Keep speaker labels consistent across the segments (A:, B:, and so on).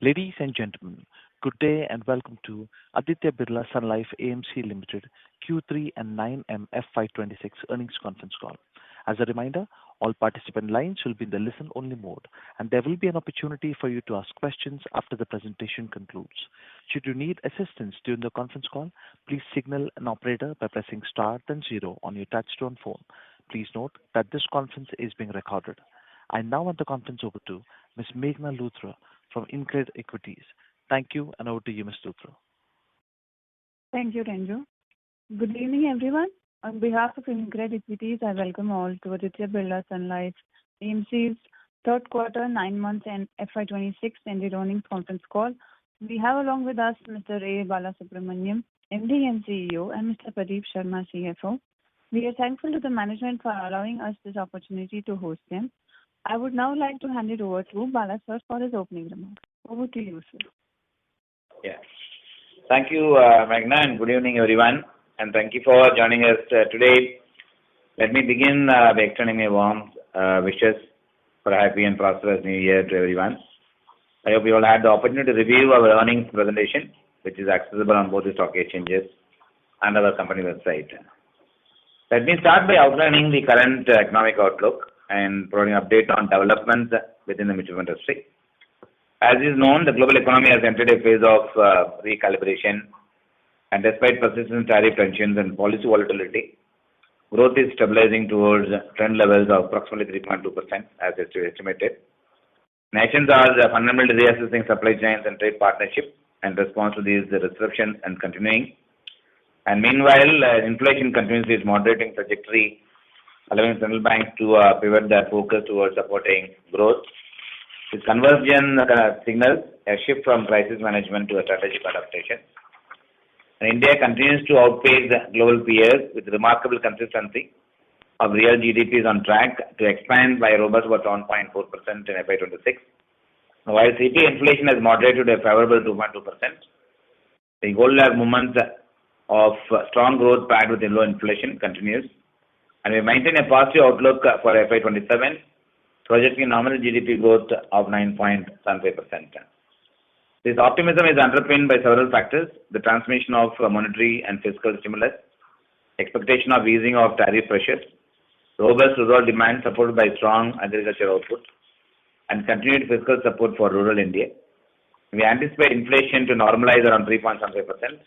A: Ladies and gentlemen, good day and welcome to Aditya Birla Sun Life AMC Limited Q3 and 9M FY2026 earnings conference call. As a reminder, all participant lines will be in the listen-only mode, and there will be an opportunity for you to ask questions after the presentation concludes. Should you need assistance during the conference call, please signal an operator by pressing star then zero on your touchtone phone. Please note that this conference is being recorded. I now want the conference over to Ms. Meghna Luthra from InCred Equities. Thank you, and over to you, Ms. Luthra.
B: Thank you, Renju. Good evening, everyone. On behalf of InCred Equities, I welcome all to Aditya Birla Sun Life AMC's third quarter, 9 months, and FY26 ended earnings conference call. We have along with us Mr. A. Balasubramaniam, MD and CEO, and Mr. Pradeep Sharma, CFO. We are thankful to the management for allowing us this opportunity to host them. I would now like to hand it over to Bala sir for his opening remarks. Over to you, sir.
C: Yeah. Thank you, Meghna, and good evening, everyone. And thank you for joining us today. Let me begin by extending my warm wishes for a happy and prosperous new year to everyone. I hope you all had the opportunity to review our earnings presentation, which is accessible on both the stock exchanges and our company website. Let me start by outlining the current economic outlook and providing an update on developments within the mutual fund industry. As is known, the global economy has entered a phase of recalibration, and despite persistent tariff tensions and policy volatility, growth is stabilizing towards trend levels of approximately 3.2% as estimated. Nations are fundamentally reassessing supply chains and trade partnerships in response to these disruptions and continuing. And meanwhile, inflation continues its moderating trajectory, allowing central banks to pivot their focus towards supporting growth. This conversion signals a shift from crisis management to a strategic adaptation. And India continues to outpace global peers with remarkable consistency of real GDP is on track to expand by a robust about 1.4% in FY26. While CPI inflation has moderated to a favorable 2.2%, the gold-lag movement of strong growth paired with low inflation continues, and we maintain a positive outlook for FY27, projecting nominal GDP growth of 9.75%. This optimism is underpinned by several factors: the transmission of monetary and fiscal stimulus, expectation of easing of tariff pressures, robust rural demand supported by strong agricultural output, and continued fiscal support for rural India. We anticipate inflation to normalize around 3.75%,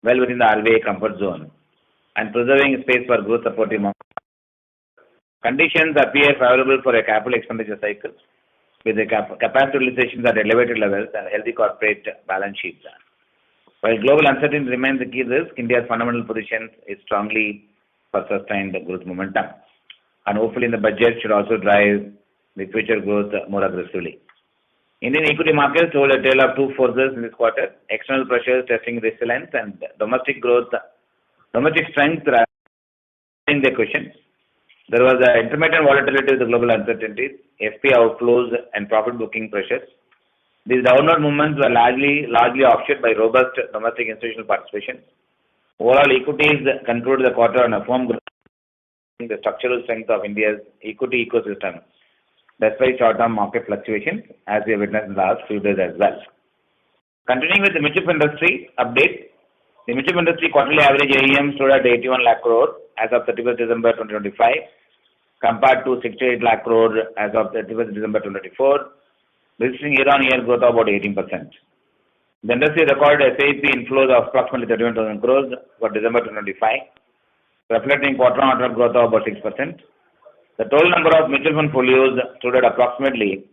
C: well within the RBI comfort zone, and preserving space for growth supporting market. Conditions appear favorable for a capital expenditure cycle, with the capacity utilizations at elevated levels and healthy corporate balance sheets. While global uncertainty remains a key risk, India's fundamental position is strongly for sustained growth momentum, and hopefully the budget should also drive the future growth more aggressively. Indian equity markets hold a tale of two forces in this quarter: external pressures testing resilience and domestic strength raising the questions. There was intermittent volatility with the global uncertainties, FP outflows, and profit booking pressures. These downward movements were largely offset by robust domestic institutional participation. Overall, equities concluded the quarter on a firm growth, the structural strength of India's equity ecosystem, despite short-term market fluctuations, as we have witnessed in the last few days as well. Continuing with the mutual fund industry update, the mutual fund industry quarterly average AUM stood at 81 lakh crore as of 31st December 2025, compared to 68 lakh crore as of 31st December 2024, registering year-on-year growth of about 18%. The industry recorded SIP inflows of approximately 31,000 crores for December 2025, reflecting quarter-on-quarter growth of about 6%. The total number of mutual fund folios stood at approximately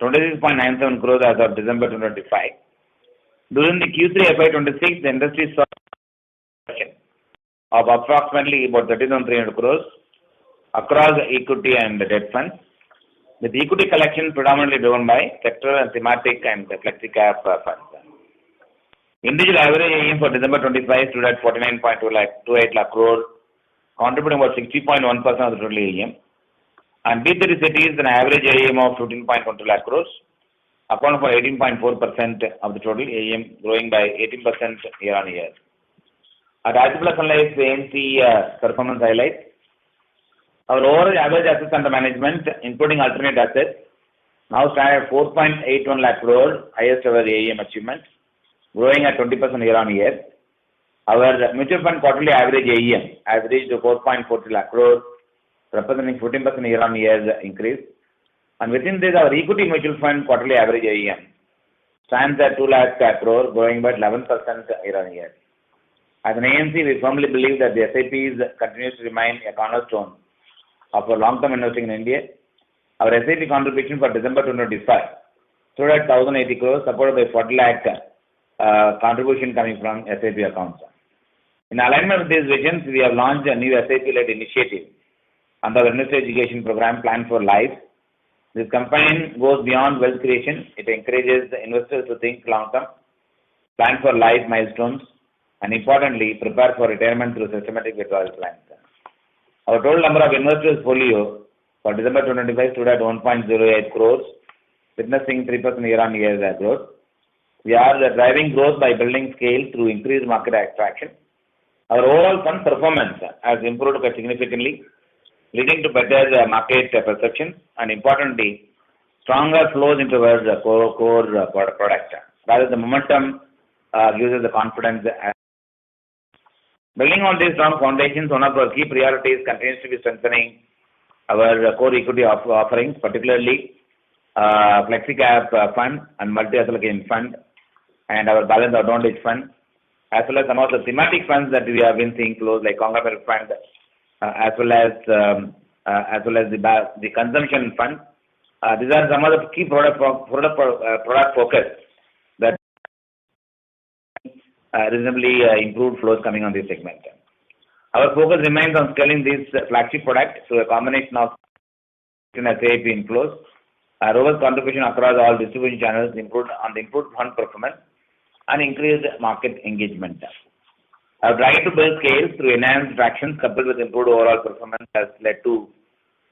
C: 26.97 crores as of December 2025. During the Q3 FY26, the industry saw of approximately about 30,300 crores across equity and debt funds, with equity collection predominantly driven by sectoral and thematic and flexi-cap funds. Individual average AUM for December 25 stood at 49.28 lakh crore, contributing about 60.1% of the total AUM. And B30 cities, an average AUM of 15.12 lakh crores, accounting for 18.4% of the total AUM, growing by 18% year-on-year. At Aditya Birla Sun Life AMC performance highlights, our overall average assets under management, including alternate assets, now stand at 4.81 lakh crore, highest ever AUM achievement, growing at 20% year on year. Our mutual fund quarterly average AUM has reached 4.43 lakh crore, representing 14% year on year increase. And within this, our equity mutual fund quarterly average AUM stands at 2 lakh crore, growing by 11% year on year. As an AMC, we firmly believe that the SIPs continues to remain a cornerstone of our long-term investing in India. Our SIP contribution for December 2025 stood at 1,080 crores, supported by 40 lakh contribution coming from SIP accounts. In alignment with these visions, we have launched a new SIP-led initiative under our investor education program, Plan for Life. This campaign goes beyond wealth creation. It encourages the investors to think long-term, plan for life milestones, and importantly, prepare for retirement through systematic withdrawal plans. Our total number of investors folio for December 2025 stood at 1.08 crores, witnessing 3% year-on-year growth. We are driving growth by building scale through increased market attraction. Our overall fund performance has improved significantly, leading to better market perception and, importantly, stronger flows into our core product. Rather, the momentum gives us the confidence. Building on these strong foundations, one of our key priorities continues to be strengthening our core equity offerings, particularly Flexi Cap Fund and Multi-Asset Allocation Fund and our Balanced Advantage Fund, as well as some of the thematic funds that we have been seeing flows like Conglomerate Fund, as well as the Consumption Fund. These are some of the key product focus that reasonably improved flows coming on this segment. Our focus remains on scaling these flagship products through a combination of SIP inflows, robust contribution across all distribution channels, improved fund performance, and increased market engagement. Our drive to build scale through enhanced traction coupled with improved overall performance has led to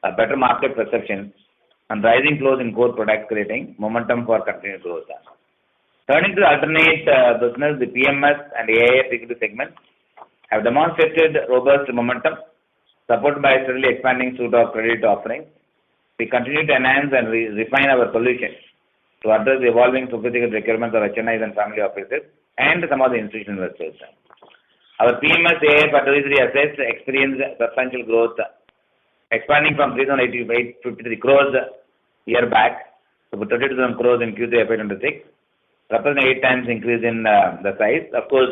C: a better market perception and rising flows in core products, creating momentum for continued growth. Turning to the alternate business, the PMS and AIF equity segments have demonstrated robust momentum, supported by a steadily expanding suite of credit offerings. We continue to enhance and refine our solutions to address the evolving sophisticated requirements of HNIs and family offices and some of the institutional investors. Our PMS AIF advisory assets experienced substantial growth, expanding from 3,853 crores year back to 32,000 crores in Q3 FY2026, representing 8 times increase in the size. Of course,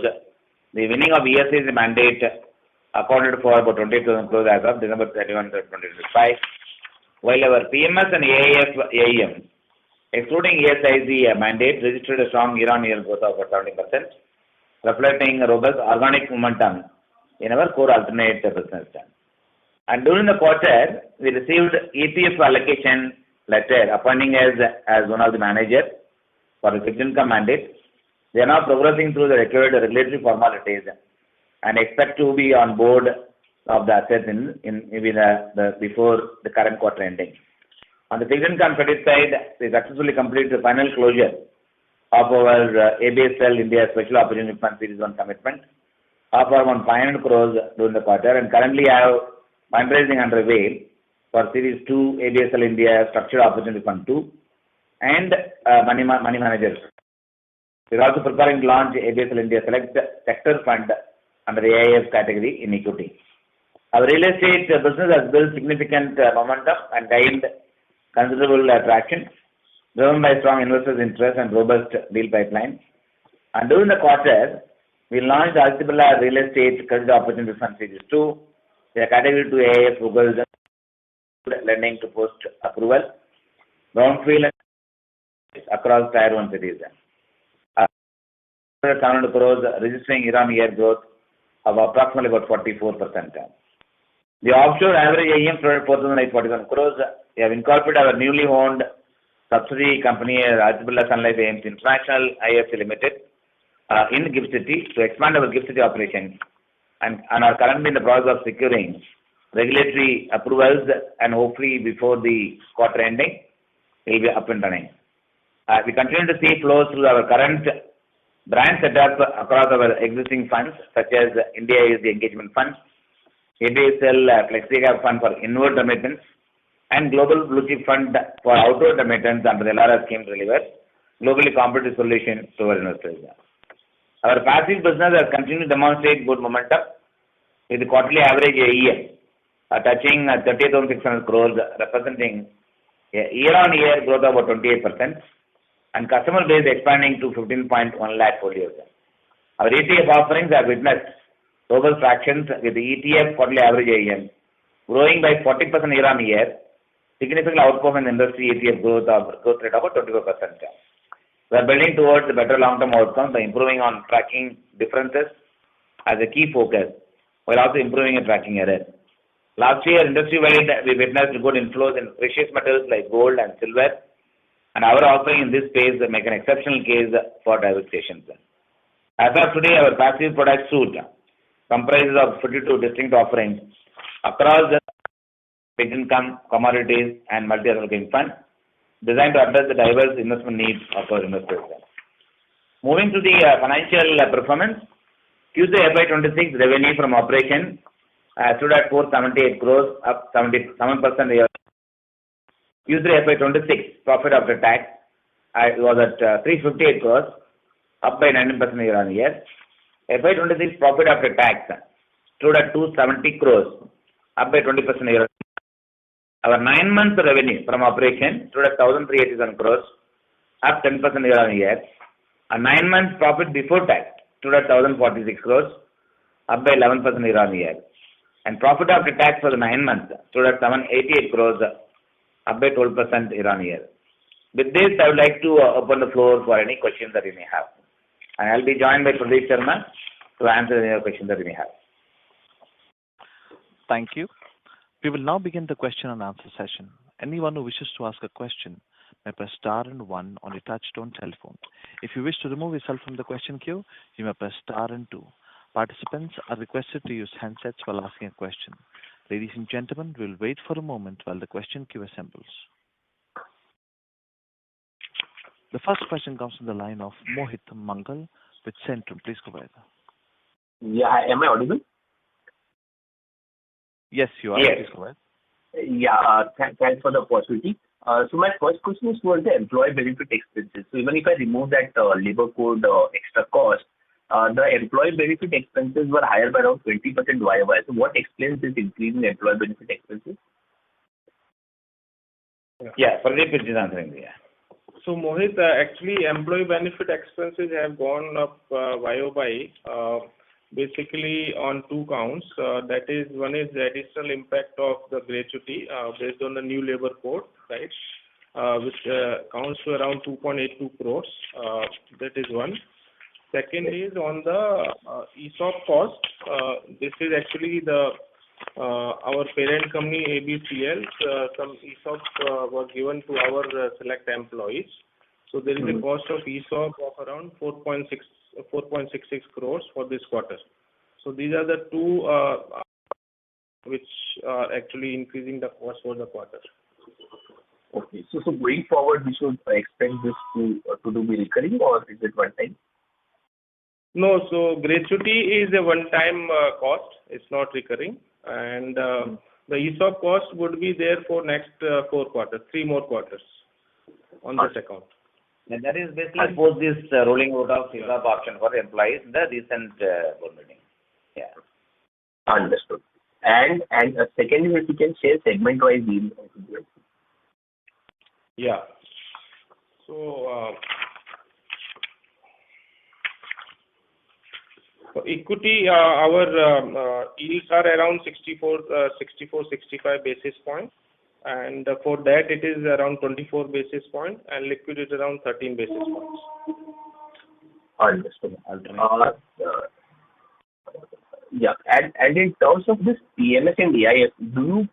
C: the winning of ESI's mandate accounted for about 28,000 crores as of December 31, 2025, while our PMS and AIF AUM, excluding ESIC mandate, registered a strong year-on-year growth of 70%, reflecting a robust organic momentum in our core alternate business. And during the quarter, we received EPF allocation letter appointing us as one of the managers for the fixed income mandate. They are now progressing through the required regulatory formalities and expect to be on board of the assets in maybe before the current quarter ending. On the fixed income credit side, we successfully completed the final closure of our ABSL India Special Opportunity Fund Series 1 commitment of around 500 crores during the quarter, and currently have fundraising underway for Series 2 ABSL India Structured Opportunity Fund 2 and Money Managers. We are also preparing to launch ABSL India Select Sector Fund under the AIF category in equity. Our real estate business has built significant momentum and gained considerable traction, driven by strong investors' interest and robust deal pipeline. And during the quarter, we launched Aditya Birla Real Estate Credit Opportunity Fund Series 2, the category 2 AIF focused lending to post-approval, brownfield across Tier 1 cities. 700 crores, registering year-on-year growth of approximately about 44%. The offshore average AUM stood at 4,841 crores. We have incorporated our newly owned subsidiary company, Aditya Birla Sun Life AMC International IFC Limited, in GIFT City to expand our GIFT City operations and are currently in the process of securing regulatory approvals, and hopefully before the quarter ending, it will be up and running. We continue to see flows through our current brand setup across our existing funds, such as India is the Engagement Fund, ABSL Flexi Cap Fund for inward remittance, and global blue chip fund for outward remittance under the LRS scheme delivers globally competitive solution to our investors. Our passive business has continued to demonstrate good momentum with the quarterly average AUM touching 30,600 crores, representing a year-on-year growth of about 28%, and customer base expanding to 15.1 lakh folios. Our ETF offerings have witnessed robust traction with the ETF quarterly average AUM growing by 40% year-on-year, significantly outperforming the industry ETF growth rate of about 24%. We are building towards a better long-term outcome by improving on tracking differences as a key focus, while also improving in tracking error. Last year, industry-wide, we witnessed good inflows in precious metals like gold and silver, and our offering in this space make an exceptional case for diversification. As of today, our passive product suite comprises of 52 distinct offerings across the fixed income, commodities, and multi-asset fund, designed to address the diverse investment needs of our investors. Moving to the financial performance, Q3 FY2026 revenue from operation stood at 478 crores, up 77% year. Q3 FY2026 profit after tax was at 358 crores, up by 19% year on year. FY2026 profit after tax stood at 270 crores, up by 20% year on year. Our 9 months revenue from operation stood at 1,387 crores, up 10% year on year. Our 9 months profit before tax stood at 1,046 crores, up by 11% year on year. And profit after tax for the 9 months stood at 788 crores, up by 12% year on year. With this, I would like to open the floor for any questions that you may have. And I'll be joined by Pradeep Sharma to answer any questions that you may have.
A: Thank you. We will now begin the question and answer session. Anyone who wishes to ask a question may press star and one on your touch-tone telephone. If you wish to remove yourself from the question queue, you may press star and two. Participants are requested to use handsets while asking a question. Ladies and gentlemen, we'll wait for a moment while the question queue assembles. The first question comes from the line of Mohit Mangal with Centrum. Please go ahead.
D: Yeah, am I audible?
A: Yes, you are.
C: Yes.
A: Please go ahead.
D: Yeah, thanks for the opportunity. So my first question is towards the employee benefit expenses. So even if I remove that labor code extra cost, the employee benefit expenses were higher by around 20% YOY. So what explains this increase in employee benefit expenses?
C: Yeah, Pradeep is answering. Yeah.
E: So Mohit, actually employee benefit expenses have gone up YOY, basically on two counts. That is, one is the additional impact of the gratuity based on the new labor code, right, which counts to around 2.82 crores. That is one. Second is on the ESOP cost. This is actually our parent company ABCL. Some ESOP was given to our select employees. So there is a cost of ESOP of around 4.66 crores for this quarter. So these are the two which are actually increasing the cost for the quarter.
D: Okay, so going forward, we should expect this to be recurring, or is it one time?
E: No, so gratuity is a one-time cost. It's not recurring. And the ESOP cost would be there for next 4 quarters, 3 more quarters on this account.
C: And that is basically post this rolling out of ESOP option for employees in the recent board meeting. Yeah.
D: Understood. And secondly, if you can share segment-wise deal.
E: Yeah. So equity, our yields are around 65 basis points. And for that, it is around 24 basis points, and liquid is around 13 basis points.
D: Understood. Yeah, and in terms of this PMS and AIF,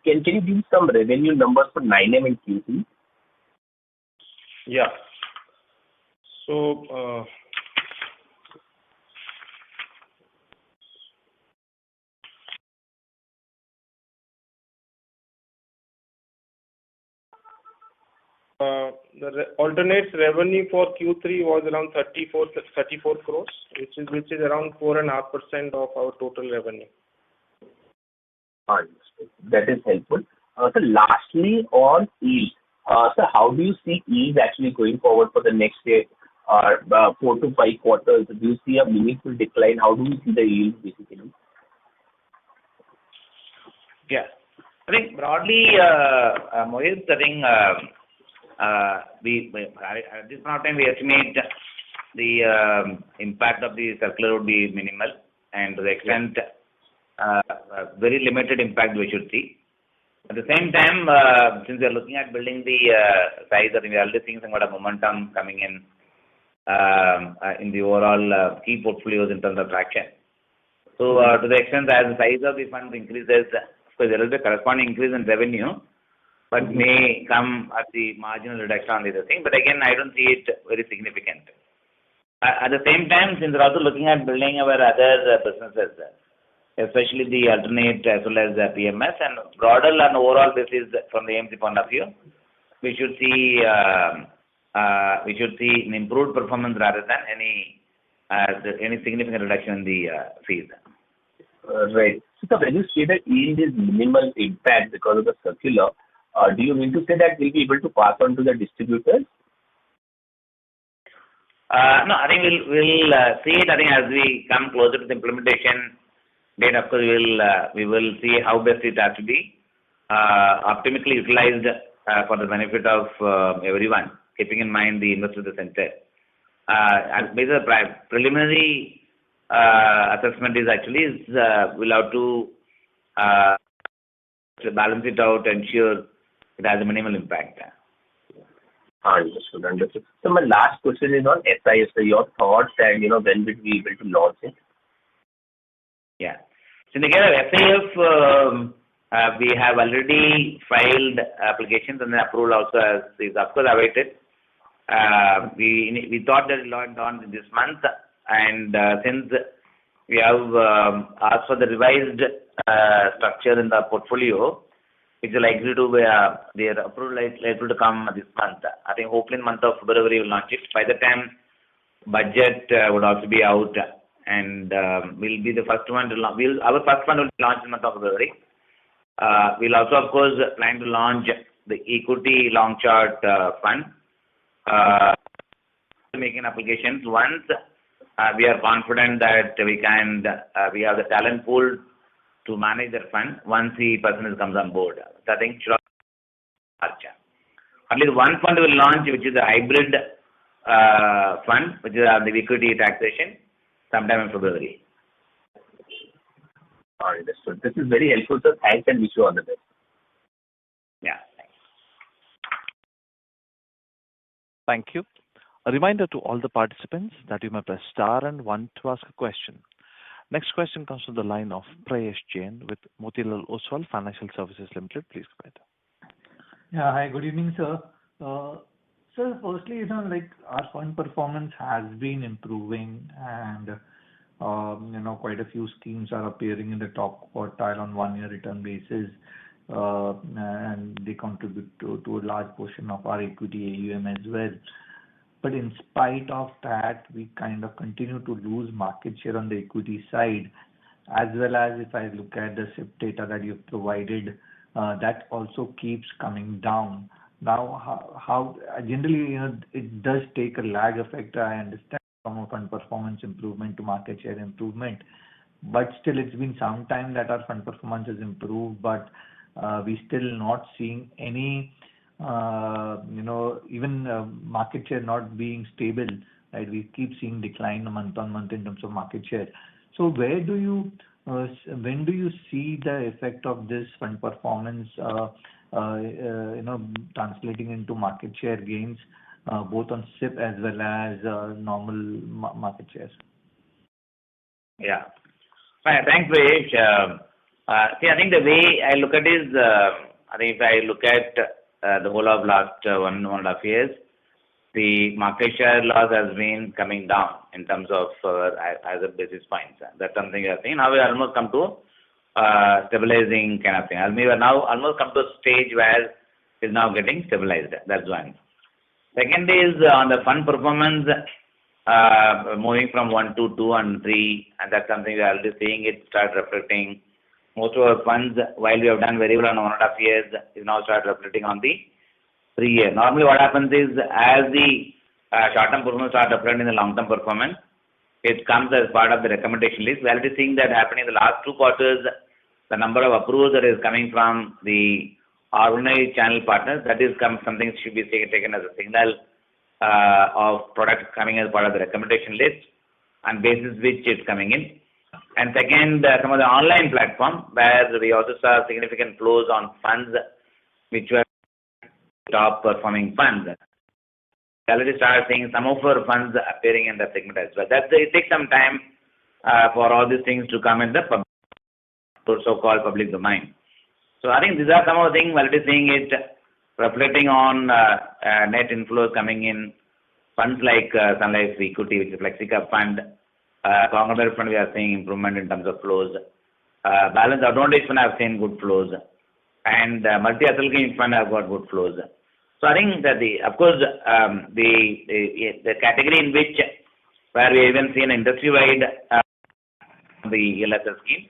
D: can you give some revenue numbers for 9M and Q3?
E: Yeah. So the alternates revenue for Q3 was around 34 crores, which is around 4.5% of our total revenue.
D: Understood. That is helpful. So lastly, on yield, so how do you see yields actually going forward for the next year, 4 to 5 quarters? Do you see a meaningful decline? How do you see the yields basically?
C: Yeah. I think broadly, Mohit, I think at this point of time we estimate the impact of the circular would be minimal, and to the extent very limited impact we should see. At the same time, since we are looking at building the size, I think we are already seeing some kind of momentum coming in the overall key portfolios in terms of traction. So to the extent as the size of the fund increases, of course there will be a corresponding increase in revenue, but may come at the marginal reduction on the other thing. But again, I don't see it very significant. At the same time, since we're also looking at building our other businesses, especially the alternate as well as the PMS, and broader and overall basis from the AMC point of view, we should see an improved performance rather than any significant reduction in the fees.
D: Right. So when you say that yield is minimal impact because of the circular, do you mean to say that we'll be able to pass on to the distributors?
C: No, I think we'll see it. I think as we come closer to the implementation date, of course, we will see how best it has to be optimally utilized for the benefit of everyone, keeping in mind the investor at the center. As based on the preliminary assessment is actually we'll have to balance it out, ensure it has a minimal impact.
D: Understood. So my last question is on SIF. So your thoughts and when will we be able to launch it?
C: Yeah. So in the case of SIF, we have already filed applications, and the approval also is of course awaited. We thought that it will be done this month, and since we have asked for the revised structure in the portfolio, it's likely to be their approval is likely to come this month. I think hopefully in the month of February we'll launch it. By the time budget would also be out, and we'll be the first one to launch. Our first fund will be launched in the month of February. We'll also, of course, plan to launch the equity long short fund. Making applications once we are confident that we have the talent pool to manage that fund once the person comes on board. So I think should at least one fund will launch, which is a hybrid fund, which is the equity taxation, sometime in February.
D: Understood. This is very helpful, sir. Thanks, and wish you all the best.
C: Yeah, thanks.
A: Thank you. A reminder to all the participants that you may press star and one to ask a question. Next question comes from the line of Prayesh Jain with Motilal Oswal Financial Services Limited. Please go ahead.
F: Yeah, hi, good evening, sir. Sir, firstly, our fund performance has been improving, and quite a few schemes are appearing in the top quartile on 1-year return basis, and they contribute to a large portion of our equity AUM as well. But in spite of that, we kind of continue to lose market share on the equity side, as well as if I look at the SIP data that you've provided, that also keeps coming down. Now, how generally, it does take a lag effect. I understand from a fund performance improvement to market share improvement, but still, it's been some time that our fund performance has improved, but we still not seeing any. Even market share not being stable, right? We keep seeing decline month on month in terms of market share. So when do you see the effect of this fund performance, translating into market share gains, both on SIP as well as normal market shares?
C: Yeah. Thanks, Prayesh. See, I think the way I look at it is, I think if I look at the whole of last 1.5 years, the market share loss has been coming down in terms of as a basis points. That's something we are seeing. Now we are almost come to stabilizing kind of thing. We are now almost come to a stage where it's now getting stabilized. That's one. Second is on the fund performance, moving from 1 to 2 and 3, and that's something we are already seeing it start reflecting most of our funds, while we have done very well on 1.5 years, is now start reflecting on the 3 year. Normally what happens is, as the short-term performance start reflecting the long-term performance, it comes as part of the recommendation list. We are already seeing that happening in the last 2 quarters. The number of approvals that is coming from the organized channel partners, that is something should be taken as a signal of products coming as part of the recommendation list, and basis which it's coming in. And second, some of the online platform where we also saw significant flows on funds which were top performing funds. We already started seeing some of our funds appearing in that segment as well. It takes some time for all these things to come in the so-called public domain. So I think these are some of the things we're already seeing it reflecting on net inflows coming in funds like Sun Life Equity, which is FlexiCap fund, conglomerate fund. We are seeing improvement in terms of flows. Balance advantage fund have seen good flows, and multi-asset fund have got good flows. So I think that of course the category in which where we even seen industry-wide the LSS scheme.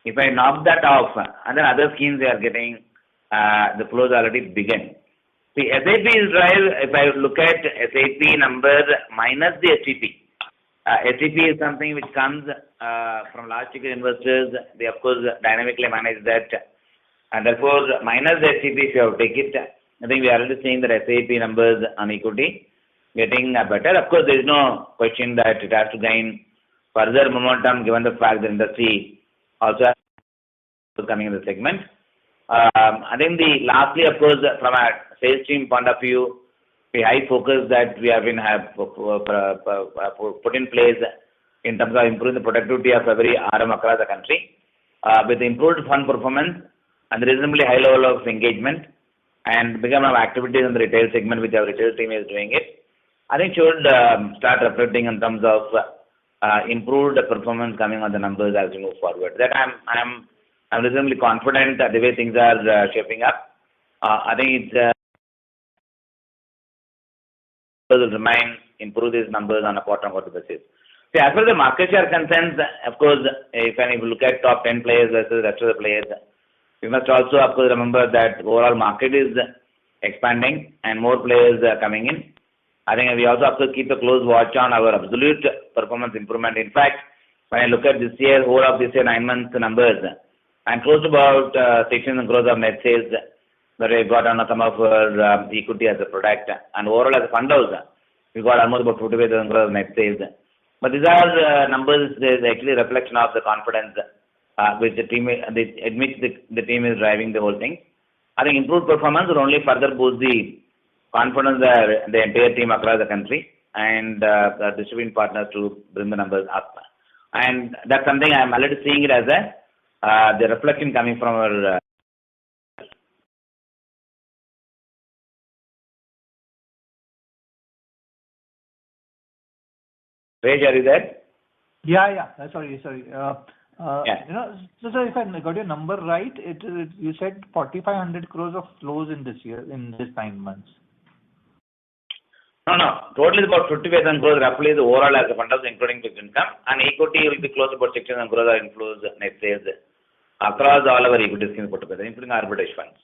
C: If I knock that off, and then other schemes they are getting the flows already begin. The SIP is drive. If I look at SIP number minus the STP, STP is something which comes from large ticket investors. They of course dynamically manage that, and therefore minus the STP, if you have to take it, I think we are already seeing that SIP numbers on equity getting better. Of course, there is no question that it has to gain further momentum given the fact that industry also coming in the segment. I think lastly, of course, from a sales team point of view, the high focus that we have put in place in terms of improving the productivity of every RM across the country, with improved fund performance and reasonably high level of engagement and big amount of activities in the retail segment, which our retail team is doing it, I think should start reflecting in terms of improved performance coming on the numbers as we move forward. That I'm reasonably confident that the way things are shaping up. I think it will remain improve these numbers on a quarter-on-quarter basis. See, as far as the market share concerns, of course, if you look at top 10 players versus the rest of the players, we must also, of course, remember that overall market is expanding and more players are coming in. I think we also have to keep a close watch on our absolute performance improvement. In fact, when I look at this year, whole of this year, 9 months numbers, I'm close to about 600 crores of net sales that we got on some of our equity as a product, and overall as a fund house, we got almost about 45,000 crores of net sales. But these are numbers, is actually a reflection of the confidence which the team, the team is driving the whole thing. I think improved performance will only further boost the confidence the entire team across the country and the distributing partners to bring the numbers up. And that's something I'm already seeing it as the reflection coming from our Raj, are you there?
F: Yeah. Sorry.
C: Yeah.
F: So if I got your number right, you said 4,500 crores of flows in this year, in this 9 months.
C: No. Total is about 55,000 crores roughly the overall as a fund house, including fixed income, and equity will be close to about 6,000 crores of inflows net sales across all our equity schemes put together, including arbitrage funds.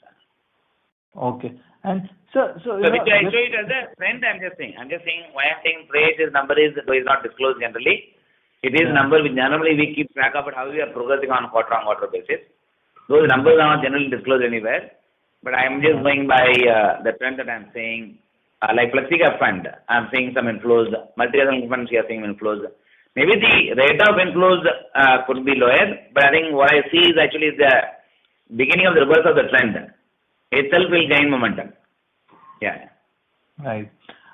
F: Okay. And so
C: which I show it as a trend. I'm just saying why I'm saying this number is not disclosed generally. It is number which normally we keep track of, but how we are progressing on quarter basis. Those numbers are not generally disclosed anywhere, but I am just going by the trend that I'm saying. Like FlexiCap fund, I'm seeing some inflows. Multi-asset funds, we are seeing inflows. Maybe the rate of inflows could be lower, but I think what I see is actually the beginning of the reverse of the trend. Itself will gain momentum. Yeah.
F: Right.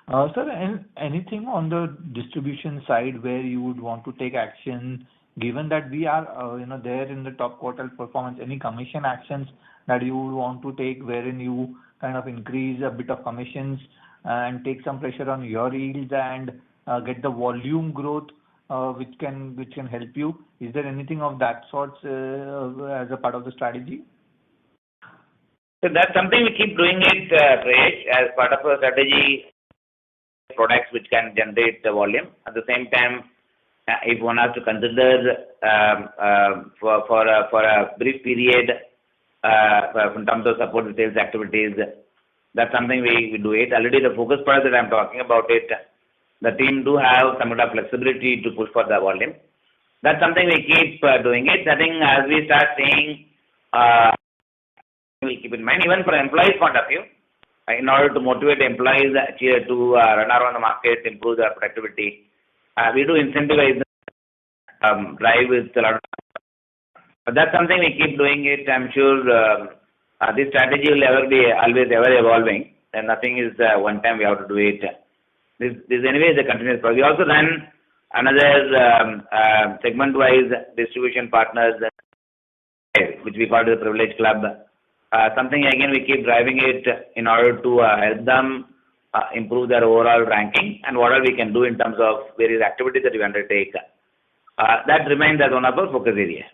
F: Sir, anything on the distribution side where you would want to take action, given that we are, there in the top quartile performance, any commission actions that you would want to take wherein you kind of increase a bit of commissions and take some pressure on your yields and get the volume growth which can help you? Is there anything of that sort as a part of the strategy?
C: So that's something we keep doing it, Raj, as part of our strategy, products which can generate the volume. At the same time, if one has to consider for a brief period in terms of support the sales activities, that's something we do it. Already the focus product that I'm talking about it, the team do have some kind of flexibility to push for the volume. That's something we keep doing it. I think as we start seeing, we keep in mind, even from employees' point of view, in order to motivate employees to run around the market, improve their productivity, we do incentivize them, drive with a lot of. But that's something we keep doing it. I'm sure this strategy will always ever evolving, and nothing is one time we have to do it. This anyway is a continuous process. We also run another segment-wise distribution partners, which we call the Privilege Club. Something again we keep driving it in order to help them improve their overall ranking and whatever we can do in terms of various activities that we undertake. That remains as one of our focus areas.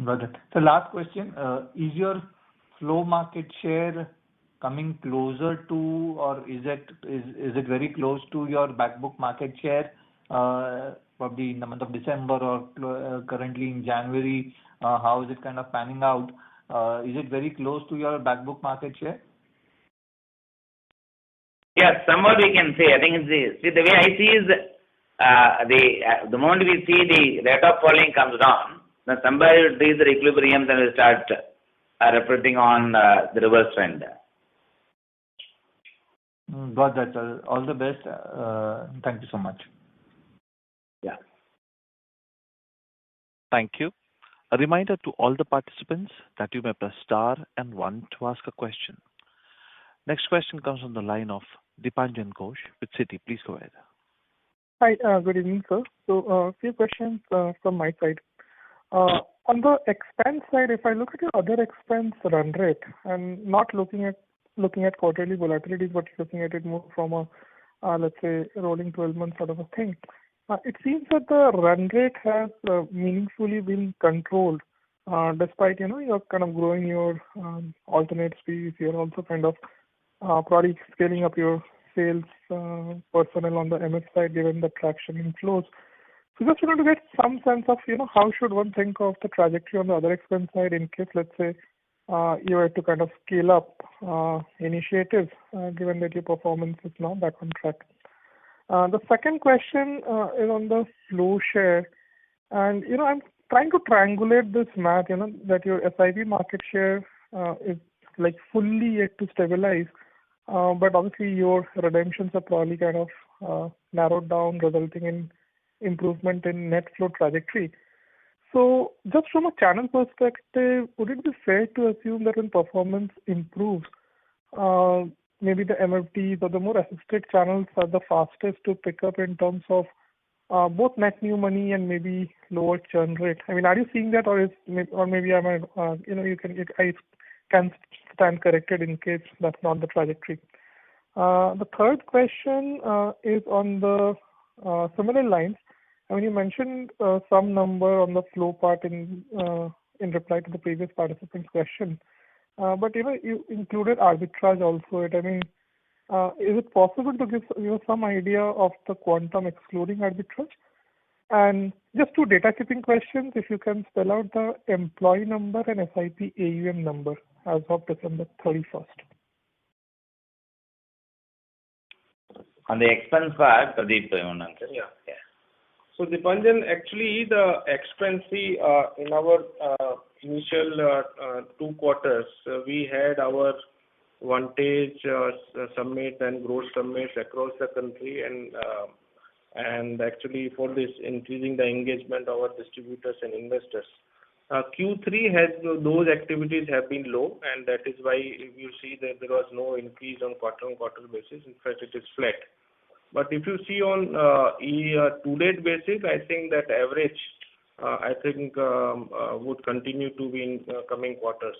F: Got it. So last question, is your flow market share coming closer to, or is it very close to your backbook market share, probably in the month of December or currently in January? How is it kind of panning out? Is it very close to your backbook market share?
C: Yes, somewhat we can say. I think the way I see is the moment we see the rate of falling comes down, then somebody will reach the equilibrium and will start reflecting on the reverse trend.
F: Got that, sir. All the best. Thank you so much.
C: Yeah.
A: Thank you. A reminder to all the participants that you may press star and one to ask a question. Next question comes on the line of Dipanjan Ghosh with Citi. Please go ahead.
G: Hi, good evening, sir. So, a few questions from my side. On the expense side, if I look at your other expense run rate and not looking at quarterly volatilities, but looking at it more from a let's say rolling 12 months sort of a thing, it seems that the run rate has meaningfully been controlled, despite you're kind of growing your alternate fees. You're also kind of probably scaling up your sales personnel on the MF side given the traction in flows. So just wanted to get some sense of how should one think of the trajectory on the other expense side in case, let's say, you were to kind of scale up initiatives, given that your performance is now back on track. The second question is on the flow share, and I'm trying to triangulate this math. That your SIP market share is like fully yet to stabilize, but obviously your redemptions are probably kind of narrowed down, resulting in improvement in net flow trajectory. So just from a channel perspective, would it be fair to assume that when performance improves, maybe the MFDs or the more assisted channels are the fastest to pick up in terms of both net new money and maybe lower churn rate? I mean, are you seeing that, or maybe I can stand corrected in case that's not the trajectory. The third question is on the similar lines. I mean, you mentioned some number on the flow part in reply to the previous participant's question, but you included arbitrage also. I mean, is it possible to give some idea of the quantum excluding arbitrage? And just two data keeping questions, if you can spell out the employee number and SIP AUM number as of December 31st.
C: On the expense part, Pradeep, you want to answer?
E: Yeah. So Dipanjan, actually the expense in our initial 2 quarters, we had our Vantage summit and growth summits across the country, and actually for this increasing the engagement of our distributors and investors. Q3 has those activities have been low, and that is why you see that there was no increase on quarter-on-quarter basis. In fact, it is flat. But if you see on to-date basis, I think that average would continue to be in coming quarters.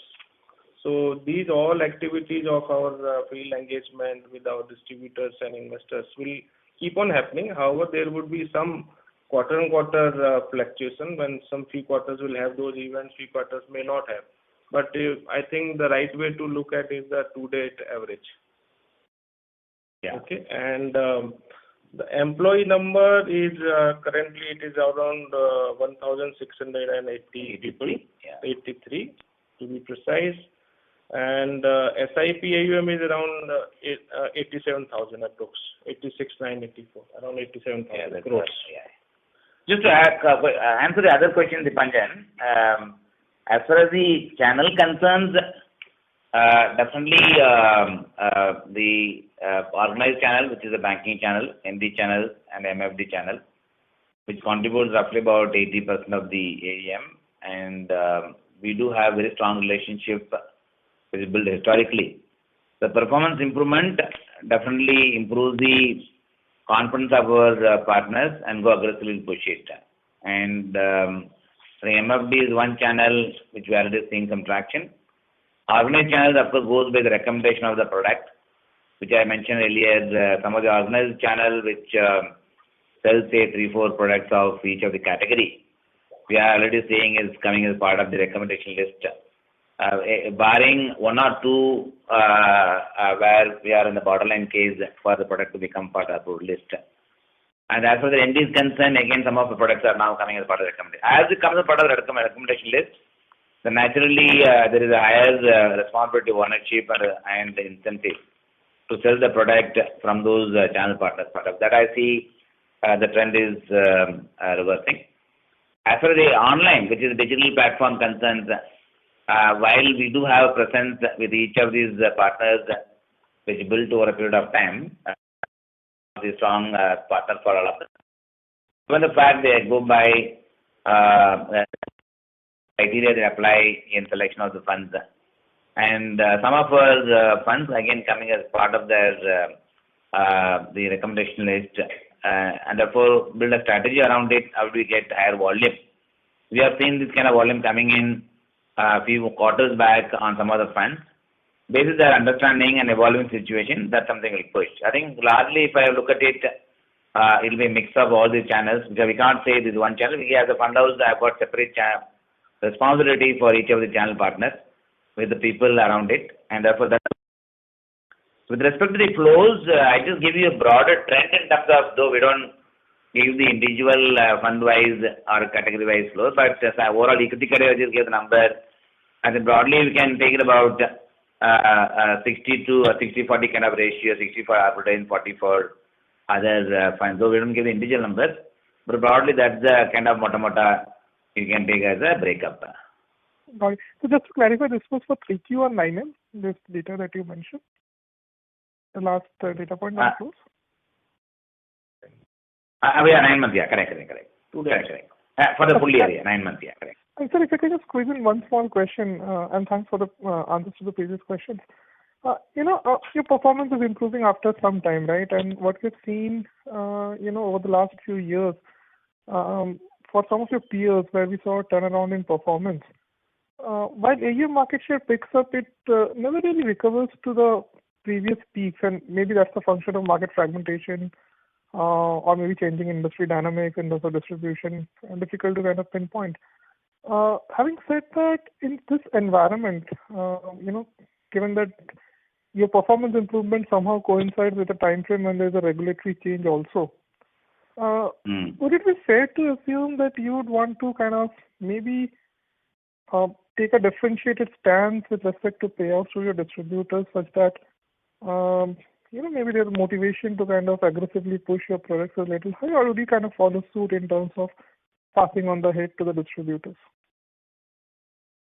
E: So these all activities of our field engagement with our distributors and investors will keep on happening. However, there would be some quarter-on-quarter fluctuation when some few quarters will have those events, few quarters may not have. But I think the right way to look at is the to-date average.
C: Yeah.
E: Okay, and The employee number is currently it is around 1,680 people, 83 to be precise. And SIP AUM is around 87,000 approx, 86,984, around 87,000 crores.
C: Just to answer the other question, Dipanjan, as far as the channel concerns, definitely the organized channel, which is the banking channel, MD channel, and MFD channel, which contributes roughly about 80% of the AUM, and we do have very strong relationship which is built historically. The performance improvement definitely improves the confidence of our partners and go aggressively push it. And the MFD is one channel which we are already seeing some traction. Organized channels, of course, goes by the recommendation of the product, which I mentioned earlier. Some of the organized channel which sells, say, 3-4 products of each of the category, we are already seeing is coming as part of the recommendation list. Barring one or two where we are in the borderline case for the product to become part of our list. And as for the ND is concerned, again, some of the products are now coming as part of the recommendation. As it comes as part of the recommendation list, then naturally there is a higher responsibility, ownership, and incentive to sell the product from those channel partners. That I see the trend is reversing. As for the online, which is the digital platform concerns, while we do have a presence with each of these partners, which built over a period of time, the strong partner for all of them. Given the fact they go by criteria they apply in selection of the funds, and some of our funds again coming as part of their the recommendation list, and therefore build a strategy around it. How do we get higher volume? We have seen this kind of volume coming in a few quarters back on some of the funds. Based on their understanding and evolving situation, that's something we'll push. I think largely, if I look at it, it'll be a mix of all the channels, because we can't say this one channel. We as a fund house have got separate responsibility for each of the channel partners with the people around it, and therefore that. With respect to the flows, I just give you a broader trend in terms of, though we don't give the individual fund-wise or category-wise flows, but as overall equity category, I just give the number. And then broadly, we can take it about 60 to 60-40 kind of ratio, 60 for advertising, 40 for other funds. So we don't give the individual numbers, but broadly that's the kind of mota you can take as a breakup.
G: Got it. So just to clarify, this was for 3Q or 9M, this data that you mentioned? The last data point on close?
C: Yeah, 9 months, yeah, correct. Correct. For the full year, 9 months, yeah, correct.
G: And sir, if I can just squeeze in one small question, and thanks for the answers to the previous questions. Your performance is improving after some time, right? And what we've seen, over the last few years, for some of your peers where we saw a turnaround in performance, while AUM market share picks up, it never really recovers to the previous peaks, and maybe that's a function of market fragmentation, or maybe changing industry dynamics and also distribution, and difficult to kind of pinpoint. Having said that, in this environment, given that your performance improvement somehow coincides with a time frame when there's a regulatory change also, would it be fair to assume that you would want to kind of maybe take a differentiated stance with respect to payouts to your distributors, such that maybe there's motivation to kind of aggressively push your products a little higher, or would you kind of follow suit in terms of passing on the hit to the distributors?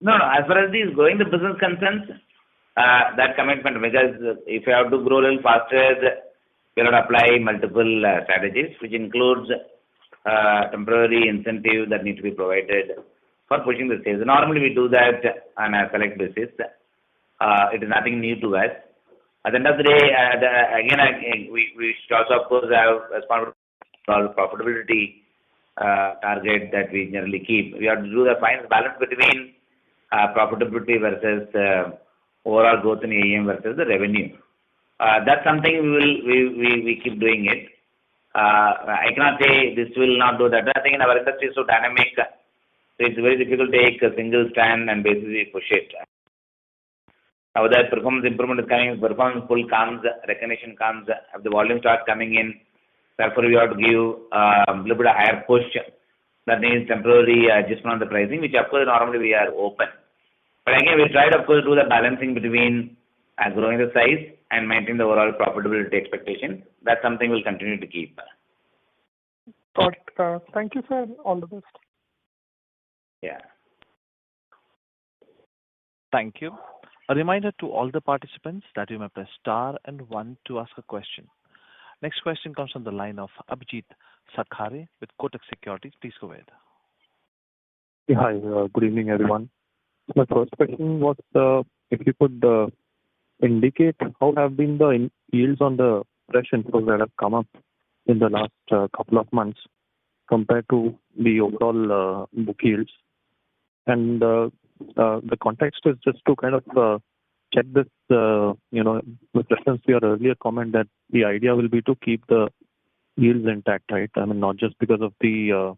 C: No. As far as this growing the business concerns, that commitment, because if you have to grow a little faster, you have to apply multiple strategies, which includes temporary incentive that need to be provided for pushing the sales. Normally we do that on a select basis. It is nothing new to us. At the end of the day, we should also, of course, have a profitability target that we generally keep. We have to do the fine balance between profitability versus overall growth in AUM versus the revenue. That's something we keep doing it. I cannot say this will not do that. I think in our industry is so dynamic, so it's very difficult to take a single stand and basically push it. Now that performance improvement is coming, performance pull comes, recognition comes, if the volume starts coming in, Therefore, we have to give a little bit of higher push. That means temporary adjustment on the pricing, which of course normally we are open. But again, we tried, of course, to do the balancing between growing the size and maintaining the overall profitability expectation. That's something we'll continue to keep.
G: Got it. Thank you, sir. All the best.
C: Yeah.
A: Thank you. A reminder to all the participants that you may press star and one to ask a question. Next question comes from the line of Abhijit Sakhare with Kotak Securities. Please go ahead.
H: Yeah, hi. Good evening, everyone. My first question was if you could indicate how have been the yields on the fresh inflows that have come up in the last couple of months compared to the overall book yields. And the context is just to kind of check this, with reference to your earlier comment that the idea will be to keep the yields intact, right? I mean, not just because of the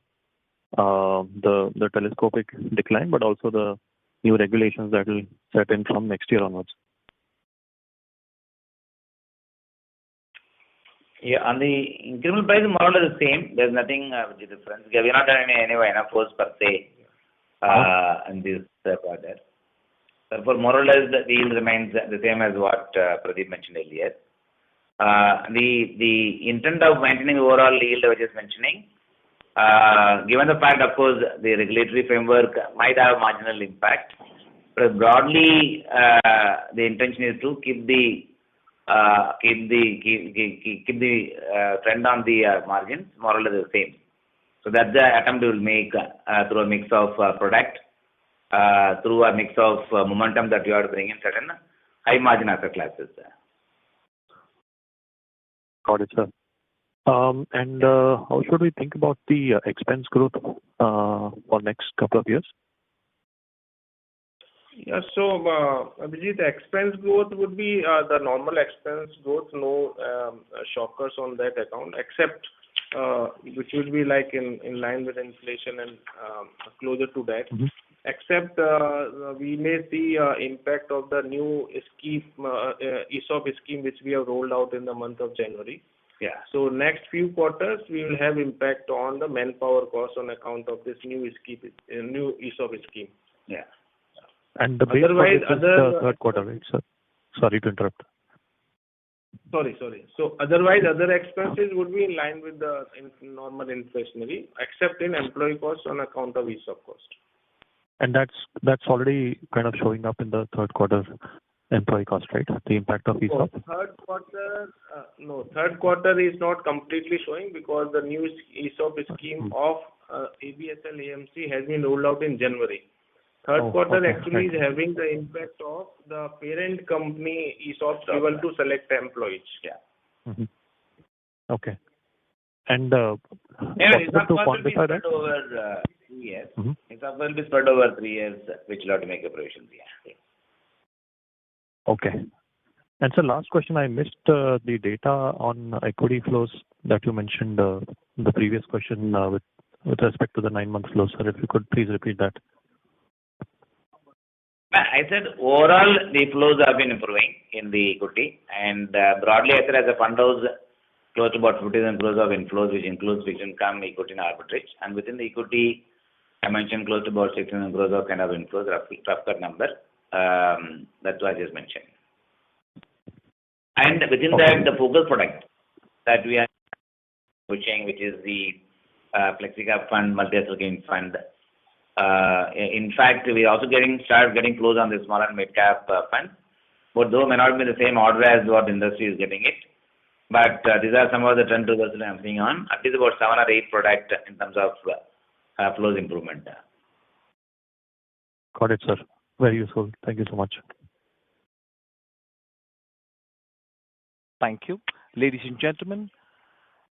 H: telescopic decline, but also the new regulations that will set in from next year onwards.
C: Yeah, on the incremental price, more or less the same. There's nothing which is different. We are not done any force per se in this quarter. Therefore, more or less the yield remains the same as what Pradeep mentioned earlier. The intent of maintaining overall yield I was just mentioning, given the fact, of course, the regulatory framework might have marginal impact, but broadly the intention is to keep the trend on the margins more or less the same. So that's the attempt we will make through a mix of product, through a mix of momentum that we are bringing in certain high margin asset classes.
H: Got it, sir. And how should we think about the expense growth for next couple of years?
E: Yeah, so Abhijit, the expense growth would be the normal expense growth, no shockers on that account, except which would be like in line with inflation and closer to that.
H: Mm-hmm.
E: Except we may see impact of the new scheme, ESOP scheme, which we have rolled out in the month of January.
C: Yeah.
E: So next few quarters we will have impact on the manpower cost on account of this new ESOP scheme.
C: Yeah.
H: And the base for this is the third quarter, right, sir? Sorry to interrupt.
E: Sorry. So otherwise, other expenses would be in line with the normal inflationary, except in employee costs on account of ESOP cost.
H: And that's already kind of showing up in the third quarter employee cost, right? The impact of ESOP.
E: Third quarter is not completely showing because the new ESOP scheme of ABSL AMC has been rolled out in January. Third quarter actually is having the impact of the parent company ESOPs given to select employees.
C: Yeah.
H: Mm-hmm. Okay. And
C: ESOP
H: to
C: will be
H: quantify
C: spread
H: that?
C: over 3 years.
H: Mm-hmm.
C: ESOP will be spread over 3 years, which will have to make a provision. Yeah.
H: Okay. And so last question, I missed the data on equity flows that you mentioned the previous question with respect to the 9-month flows. Sir, if you could please repeat that.
C: I said overall the flows have been improving in the equity, and broadly I said as a fund house close to about 50,000 crores of inflows, which includes fixed income, equity and arbitrage. And within the equity, I mentioned close to about 6,000 crores of kind of inflows, rough cut number. That's what I just mentioned. And within that, the focus product that we are pushing, which is the FlexiCap fund, multi-asset gain fund. In fact, we are also start getting flows on the small and mid cap fund, but though may not be the same order as what the industry is getting it. But these are some of the trend reversals I am seeing on at least about 7 or 8 product in terms of flows improvement.
H: Got it, sir. Very useful. Thank you so much.
A: Thank you. Ladies and gentlemen,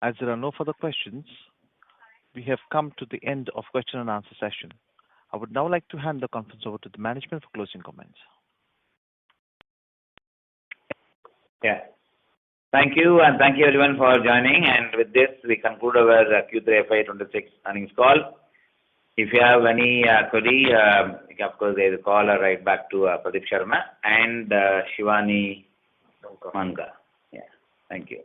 A: as there are no further questions, we have come to the end of question and answer session. I would now like to hand the conference over to the management for closing comments.
C: Yeah. Thank you, and thank you everyone for joining. And with this, we conclude our Q3 FY26 earnings call. If you have any query, you can of course either call or write back to Pradeep Sharma and Shivani Manga. Yeah. Thank you.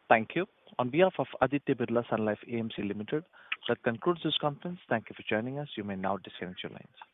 A: Thank you. On behalf of Aditya Birla Sun Life AMC Limited, that concludes this conference. Thank you for joining us. You may now disconnect your lines.